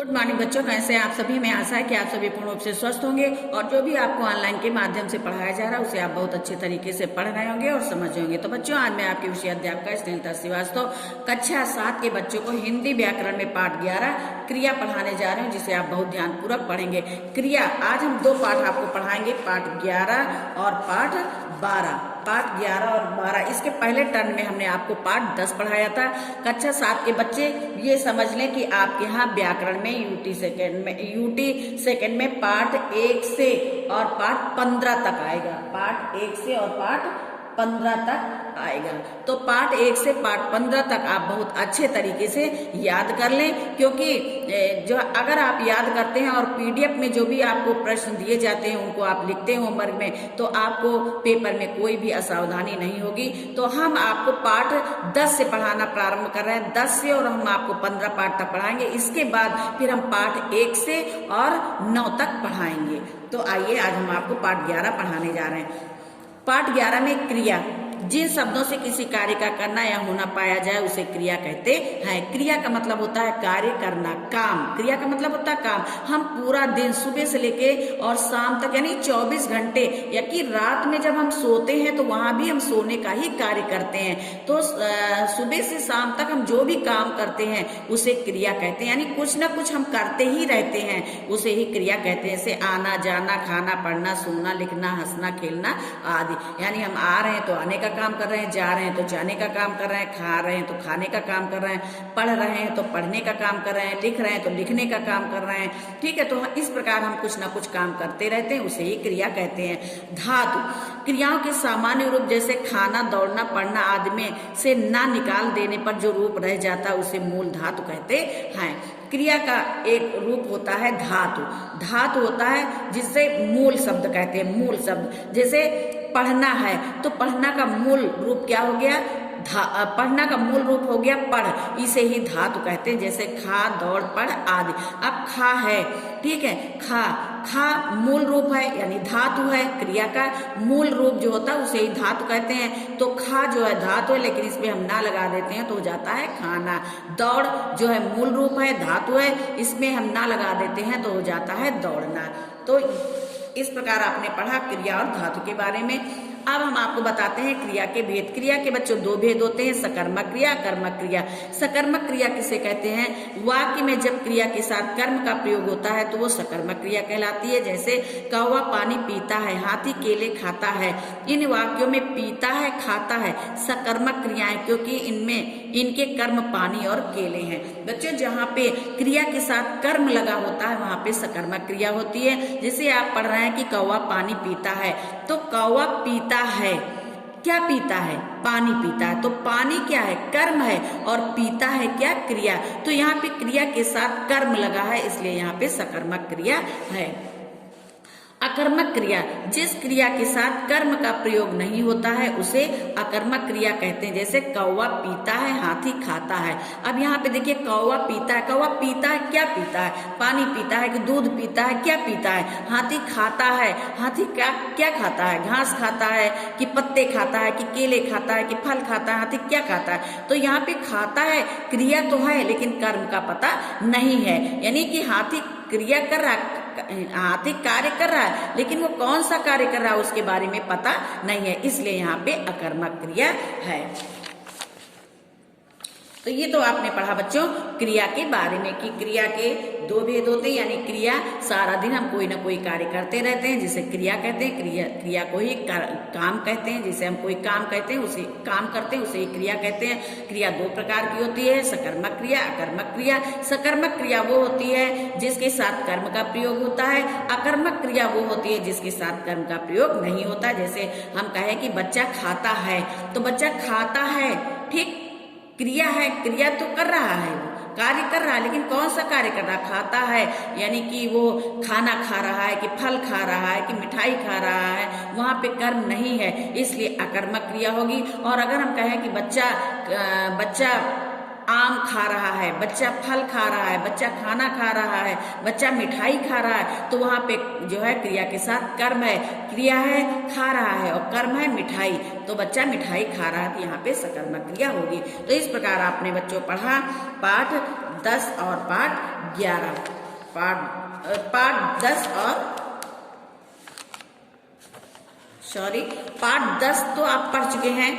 Good morning बच्चों, कैसे आप सभी। मैं आशा है कि आप सभी पूर्ण रूप से स्वस्थ होंगे और जो भी आपको ऑनलाइन के माध्यम से पढ़ाया जा रहा है उसे आप बहुत अच्छे तरीके से पढ़ रहे होंगे और समझ रहे होंगे। तो बच्चों, आज मैं आपके विषय अध्यापक स्नेहलता श्रीवास्तव कक्षा 7 के बच्चों को हिंदी व्याकरण में पाठ 11 क्रिया पढ़ाने जा रहे हूँ, जिसे आप बहुत ध्यानपूर्वक पढ़ेंगे। क्रिया आज हम 2 पाठ आपको पढ़ाएंगे, पाठ 11 और पाठ 12। पाठ 11 और 12, इसके पहले टर्न में हमने आपको पाठ 10 पढ़ाया था। कक्षा 7 के बच्चे ये समझ लें कि आपके यहाँ व्याकरण में यूटी सेकंड में पाठ 1 से और पाठ 15 तक आएगा। पाठ 1 से और पाठ 15 तक आएगा। तो पाठ 1 से पाठ 15 तक आप बहुत अच्छे तरीके से याद कर लें, क्योंकि जो अगर आप याद करते हैं और पीडीएफ में जो भी आपको प्रश्न दिए जाते हैं उनको आप लिखते हैं होमवर्क में, तो आपको पेपर में कोई भी असावधानी नहीं होगी। तो हम आपको पाठ 10 से पढ़ाना प्रारंभ कर रहे हैं, 10 से, और हम आपको 15 पाठ तक पढ़ाएंगे। इसके बाद फिर हम पाठ 1 से और 9 तक पढ़ाएंगे। तो आइए आज हम आपको पाठ 11 पढ़ाने जा रहे हैं। पाठ 11 में क्रिया, जिन शब्दों से किसी कार्य का करना या होना पाया जाए उसे क्रिया कहते हैं। क्रिया का मतलब होता है कार्य करना, काम। क्रिया का मतलब होता है काम। हम पूरा दिन सुबह से लेके और शाम तक यानी 24 घंटे या कि रात में जब हम सोते हैं तो वहां भी हम सोने का ही कार्य करते हैं। तो सुबह से शाम तक हम जो भी काम करते हैं उसे क्रिया कहते हैं, यानी कुछ ना कुछ हम करते ही रहते हैं, उसे ही क्रिया कहते हैं। जैसे आना जाना, खाना पढ़ना, सोना, लिखना, हंसना, खेलना आदि। यानी हम आ रहे हैं तो आने का काम कर रहे हैं, जा रहे हैं तो जाने का काम कर रहे हैं, खा रहे हैं तो खाने का काम कर रहे हैं, पढ़ रहे हैं तो पढ़ने का काम कर रहे हैं, लिख रहे हैं तो लिखने का काम कर रहे हैं। ठीक है, तो इस प्रकार हम कुछ ना कुछ काम करते रहते हैं, उसे ही क्रिया कहते हैं। धातु, क्रियाओं के सामान्य रूप जैसे खाना, दौड़ना, पढ़ना आदि में से ना निकाल देने पर जो रूप रह जाता है उसे मूल धातु कहते हैं। क्रिया का एक रूप होता है धातु। धातु होता है जिससे मूल शब्द कहते हैं। मूल शब्द जैसे पढ़ना है तो पढ़ना का मूल रूप क्या हो गया? पढ़ना का मूल रूप हो गया पढ़, इसे ही धातु कहते हैं। जैसे खा, दौड़, पढ़ आदि। अब खा है, ठीक है, खा मूल रूप है यानी धातु है। क्रिया का मूल रूप जो होता है उसे ही धातु कहते हैं। तो खा जो है धातु है, लेकिन इसमें हम ना लगा देते हैं तो हो जाता है खाना। दौड़ जो है मूल रूप है, धातु है, इसमें हम ना लगा देते हैं तो हो जाता है दौड़ना। तो इस प्रकार आपने पढ़ा क्रिया और धातु के बारे में। अब हम आपको बताते हैं क्रिया के भेद। क्रिया के बच्चों 2 भेद होते हैं, सकर्मक क्रिया, अकर्मक क्रिया। सकर्मक क्रिया किसे कहते हैं? वाक्य में जब क्रिया के साथ कर्म का प्रयोग होता है तो वो सकर्मक क्रिया कहलाती है। जैसे कौवा पानी पीता है, हाथी केले खाता है। इन वाक्यों में पीता है, खाता है सकर्मक क्रियाएं, क्योंकि इनमें इनके कर्म पानी और केले हैं। बच्चों, जहाँ पे क्रिया के साथ कर्म लगा होता है वहां पे सकर्मक क्रिया होती है। जैसे आप पढ़ रहे हैं कि कौवा पानी पीता है, तो कौवा पीता है, क्या पीता है? पानी पीता है। तो पानी क्या है? कर्म है, और पीता है क्या? क्रिया। तो यहाँ पे क्रिया के साथ कर्म लगा है, इसलिए यहाँ पे सकर्मक क्रिया है। अकर्मक क्रिया, जिस क्रिया के साथ कर्म का प्रयोग नहीं होता है उसे अकर्मक क्रिया कहते हैं। जैसे कौवा पीता है, हाथी खाता है। अब यहाँ पे देखिए कौवा पीता है, कौवा पीता है, क्या पीता है? पानी पीता है कि दूध पीता है? क्या पीता है? हाथी खाता है, हाथी क्या खाता है? घास खाता है कि पत्ते खाता है कि केले खाता है कि फल खाता है? हाथी क्या खाता है? तो यहाँ पे खाता है, क्रिया तो है लेकिन कर्म का पता नहीं है। यानी कि हाथी क्रिया कर रहा है, हाथी कार्य कर रहा है, लेकिन वो कौन सा कार्य कर रहा है उसके बारे में पता नहीं है, इसलिए यहाँ पे अकर्मक क्रिया है। तो ये तो आपने पढ़ा बच्चों क्रिया के बारे में कि क्रिया के 2 भेद होते हैं, यानी क्रिया सारा दिन हम कोई ना कोई कार्य करते रहते हैं जिसे क्रिया कहते हैं। क्रिया को ही काम कहते हैं। जिसे हम कोई काम कहते हैं, उसे काम करते हैं, उसे ही क्रिया कहते हैं। क्रिया 2 प्रकार की होती है, सकर्मक क्रिया, अकर्मक क्रिया। सकर्मक क्रिया वो होती है जिसके साथ कर्म का प्रयोग होता है। अकर्मक क्रिया वो होती है जिसके साथ कर्म का प्रयोग नहीं होता। जैसे हम कहें कि बच्चा खाता है, तो बच्चा खाता है, ठीक, क्रिया है, क्रिया तो कर रहा है, वो कार्य कर रहा है, लेकिन कौन सा कार्य कर रहा है? खाता है, यानी कि वो खाना खा रहा है कि फल खा रहा है कि मिठाई खा रहा है, वहां पे कर्म नहीं है, इसलिए अकर्मक क्रिया होगी। और अगर हम कहें कि बच्चा आम खा रहा है, बच्चा फल खा रहा है, बच्चा खाना खा रहा है, बच्चा मिठाई खा रहा है, तो वहां पे जो है क्रिया के साथ कर्म है, क्रिया है खा रहा है और कर्म है मिठाई, तो बच्चा मिठाई खा रहा है, तो यहाँ पे सकर्मक क्रिया होगी। तो इस प्रकार आपने बच्चों पढ़ा पाठ 10 और पाठ 11, पाठ 10 और पाठ 10 तो आप पढ़ चुके हैं,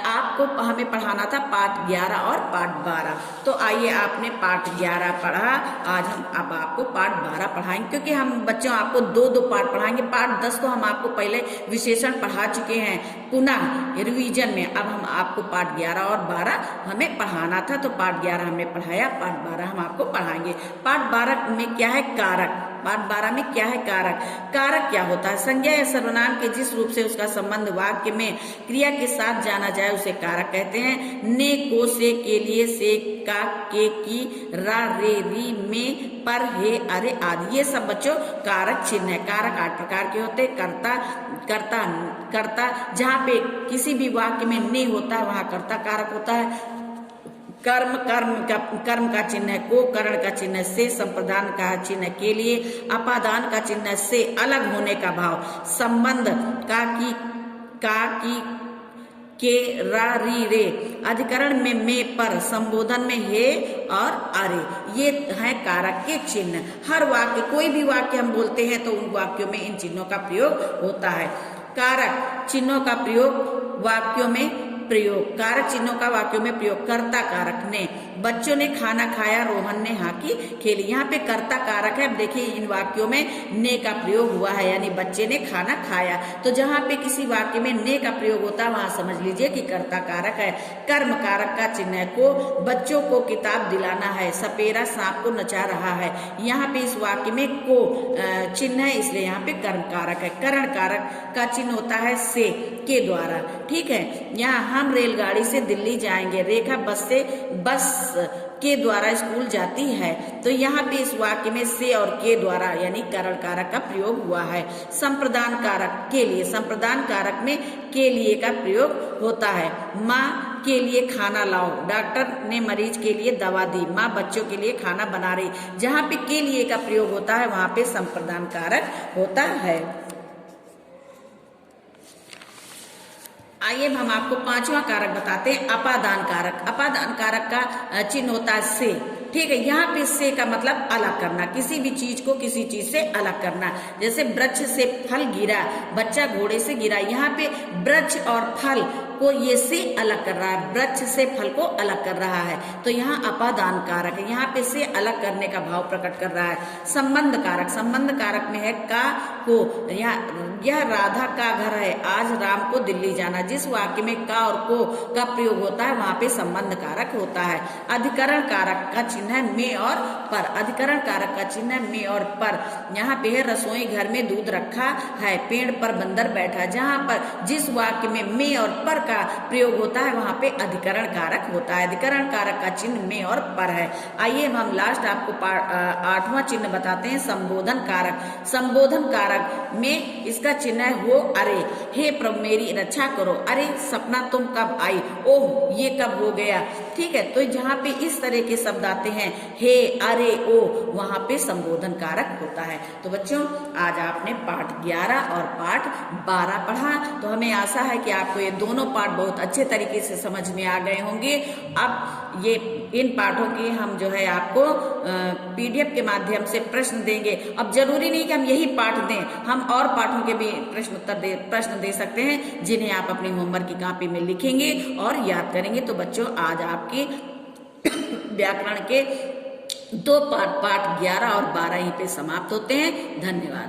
आपको हमें पढ़ाना था पाठ 11 और पाठ 12। तो आइए आपने पाठ 11 पढ़ा, आज हम अब आपको पाठ 12 पढ़ाएंगे, क्योंकि हम बच्चों आपको दो पाठ पढ़ाएंगे। पाठ 10 तो हम आपको पहले विशेषण पढ़ा चुके हैं पुनः रिवीजन में, अब हम आपको पाठ 11 और 12 हमें पढ़ाना था, तो पाठ 11 हमने पढ़ाया, पाठ 12 हम आपको पढ़ाएंगे। पाठ 12 में क्या है? कारक। पाठ 12 में क्या है? कारक। कारक क्या होता है? संज्ञा या सर्वनाम के जिस रूप से उसका संबंध वाक्य में क्रिया के साथ जाना जाए उसे कारक कहते हैं। ने, को, से, के लिए, से, का, के, की, रा, रे, री, में, पर, हे, अरे आदि, ये सब बच्चों कारक चिन्ह है। कारक 8 प्रकार के होते हैं। कर्ता, कर्ता, कर्ता, जहाँ पे किसी भी वाक्य में ने होता है वहां कर्ता कारक होता है। कर्म, कर्म का चिन्ह है। को, करण का चिन्ह है। से, संप्रदान का चिन्ह है। के लिए, अपादान का चिन्ह है। से, अलग होने का भाव। संबंध, का, की, के, रा, री, रे। अधिकरण में, पर। संबोधन में हे और अरे, ये है कारक के चिन्ह। हर वाक्य, कोई भी वाक्य हम बोलते हैं तो उन वाक्यों में इन चिन्हों का प्रयोग होता है। कारक चिन्हों का प्रयोग वाक्यों में कारक चिन्हों का वाक्यों में प्रयोग। कर्ता कारक। ने, बच्चों ने खाना खाया, रोहन ने हॉकी खेली। यहाँ पे कर्ता कारक है। देखिए इन वाक्यों में ने का प्रयोग हुआ है, यानी बच्चे ने खाना खाया। तो जहाँ पे किसी वाक्य में ने का प्रयोग होता है वहां समझ लीजिए कि कर्ता कारक है। कर्म कारक का चिन्ह है। को, बच्चों को किताब दिलाना है। सपेरा सांप को नचा रहा है। यहाँ पे इस वाक्य में को चिन्ह है, इसलिए यहाँ पे कर्म कारक है। करण कारक का चिन्ह होता है से, के द्वारा। ठीक है, यहाँ हम रेलगाड़ी से दिल्ली जाएंगे। रेखा बस के द्वारा स्कूल जाती है। तो यहाँ पे इस वाक्य में से और के द्वारा यानी करण कारक का प्रयोग हुआ है। संप्रदान कारक के लिए, संप्रदान कारक में के लिए का प्रयोग होता है। माँ के लिए खाना लाओ। डॉक्टर ने मरीज के लिए दवा दी। माँ बच्चों के लिए खाना बना रही। जहाँ पे के लिए का प्रयोग होता है वहां पे संप्रदान कारक होता है। आइए हम आपको 5वां कारक बताते हैं, अपादान कारक। अपादान कारक का चिन्ह होता है से। ठीक है, यहाँ पे से का मतलब अलग करना, किसी भी चीज को किसी चीज से अलग करना। जैसे वृक्ष से फल गिरा, बच्चा घोड़े से गिरा। यहाँ पे वृक्ष और फल को ये से अलग कर रहा है, वृक्ष से फल को अलग कर रहा है। तो यहाँ अपादान कारक है, यहाँ पे से अलग करने का भाव प्रकट कर रहा है। संबंध कारक, संबंध कारक में है का, को। यह राधा का घर है, आज राम को दिल्ली जाना। जिस वाक्य में का और को का प्रयोग होता है वहां पे संबंध कारक होता है। अधिकरण कारक का चिन्ह है में और पर। अधिकरण कारक का चिन्ह है में और पर। यहाँ पे है रसोई घर में दूध रखा है, पेड़ पर बंदर बैठा। जहाँ पर जिस वाक्य में और पर का प्रयोग होता है वहां पे अधिकरण कारक होता है। अधिकरण कारक का चिन्ह में और पर है। आइए हम लास्ट आपको 8वां चिन्ह बताते हैं, संबोधन कारक। संबोधन कारक में इसका चिन्ह है हो, अरे। हे प्रभु मेरी रक्षा करो। अरे सपना तुम कब आई, ओह ये कब हो गया। ठीक है, तो जहाँ पे इस तरह के शब्द आते हैं हे, अरे, ओ, वहां पे संबोधन कारक होता है। तो बच्चों आज आपने पाठ 11 और पाठ 12 पढ़ा। तो हमें आशा है कि आपको ये दोनों पाठ बहुत अच्छे तरीके से समझ में आ गए होंगे। अब ये इन पाठों की हम जो है आपको PDF के माध्यम से प्रश्न देंगे। अब जरूरी नहीं कि हम यही पाठ दें, हम और पाठों के भी प्रश्न दे सकते हैं जिन्हें आप अपनी होमवर्क की कॉपी में लिखेंगे और याद करेंगे। तो बच्चों आज आपके व्याकरण के 2 पाठ 11 और 12 यहीं पे समाप्त होते हैं। धन्यवाद।